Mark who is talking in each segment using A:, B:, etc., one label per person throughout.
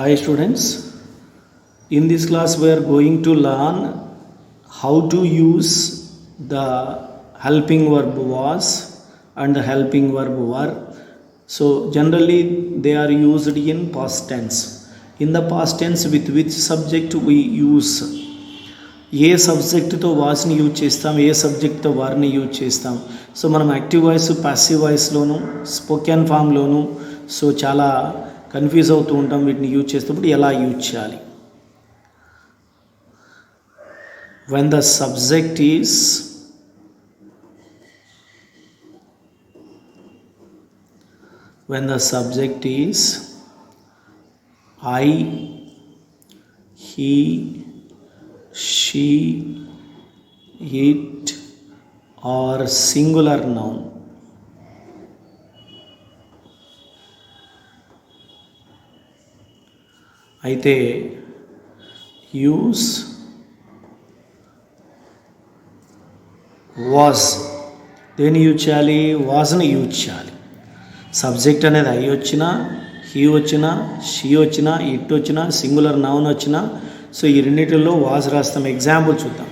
A: Hi students, in this class we are going to learn how to use the helping verb was and the helping verb were. So generally they are used in past tense. In the past tense, with which subject we use? ఏ సబ్జెక్ట్తో వాస్ని use చేస్తాం, ఏ సబ్జెక్ట్తో వారిని use చేస్తాం. So మనం active voice, passive వాయిస్లోను, స్పోకెన్ ఫామ్లోను సో చాలా కన్ఫ్యూజ్ అవుతూ ఉంటాం. వీటిని యూజ్ చేసేటప్పుడు ఎలా యూజ్ చేయాలి? when the subject is I, he, she, it or singular noun. అయితే యూస్ వాజ్. దేన్ని యూజ్ చేయాలి? వాజ్ని యూజ్ చేయాలి. సబ్జెక్ట్ అనేది ఐ వచ్చినా, హీ వచ్చినా, షీ వచ్చినా, ఇట్ వచ్చినా, సింగులర్ నౌన్ వచ్చినా సో ఈ రెండింటిలో వాజ్ రాస్తాం. ఎగ్జాంపుల్ చూద్దాం.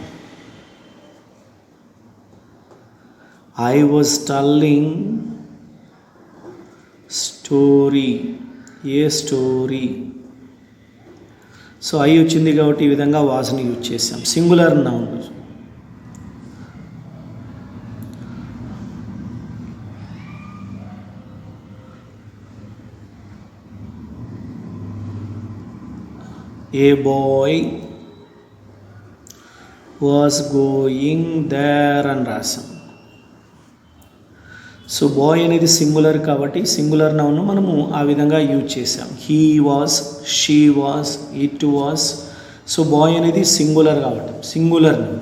A: I was telling story, a story. So I వచ్చింది కాబట్టి ఈ విధంగా వాజ్ని యూజ్ చేసాం. Singular noun a boy was going there అని రాసాం. సో బాయ్ అనేది సింగులర్ కాబట్టి సింగులర్ నౌన్ మనము ఆ విధంగా యూజ్ చేసాం. He was, she was, it was. So boy అనేది సింగులర్ కాబట్టి సింగులర్ నౌన్.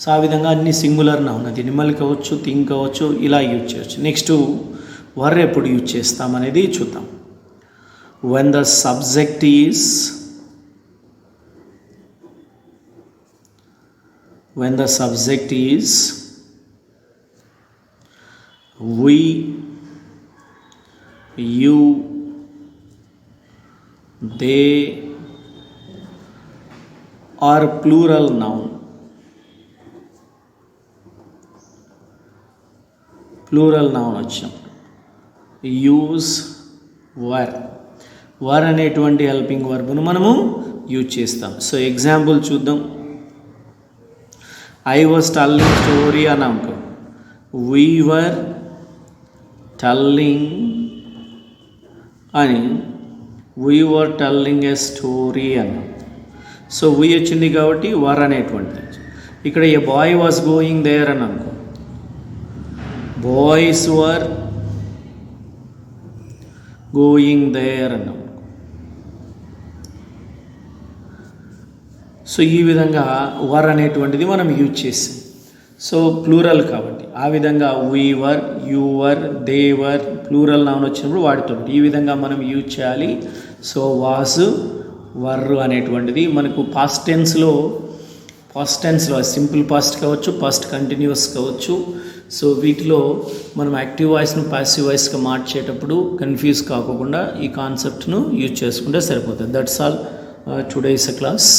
A: సో ఆ విధంగా అన్ని సింగులర్ నౌన్, అది ఎనిమల్ కావచ్చు, థింగ్ కావచ్చు, ఇలా యూజ్ చేయవచ్చు. నెక్స్ట్ వర్ ఎప్పుడు యూజ్ చేస్తాం అనేది చూద్దాం. when the subject is we, you, they or plural noun. Plural noun వచ్చినప్పుడు యూజ్ వర్. వర్ అనేటువంటి హెల్పింగ్ వర్బ్ను మనము యూజ్ చేస్తాం. సో ఎగ్జాంపుల్ చూద్దాం. ఐ వాజ్ టెల్లింగ్ స్టోరీ అన్నాము. we were telling అని we were telling a story అన్నాం. So we వచ్చింది కాబట్టి వర్ అనేటువంటిది. ఇక్కడ ఏ బాయ్ వాజ్ గోయింగ్ దేర్ అని అనుకో, బాయ్స్ వర్ గోయింగ్ దేర్ అన్నాం. సో ఈ విధంగా వర్ అనేటువంటిది మనం యూజ్ చేసాం. సో ప్లూరల్ కాబట్టి ఆ విధంగా we were, you were, they were, plural noun వచ్చినప్పుడు వాడుతుంది. ఈ విధంగా మనం యూజ్ చేయాలి. సో వాజ్, వర్ అనేటువంటిది మనకు పాస్ట్ టెన్స్లో సింపుల్ పాస్ట్ కావచ్చు, పాస్ట్ కంటిన్యూస్ కావచ్చు. సో వీటిలో మనం యాక్టివ్ వాయిస్ను పాసివ్ వాయిస్గా మార్చేటప్పుడు కన్ఫ్యూజ్ కాకుండా ఈ కాన్సెప్ట్ను యూజ్ చేసుకుంటే సరిపోతుంది. That's all today's class.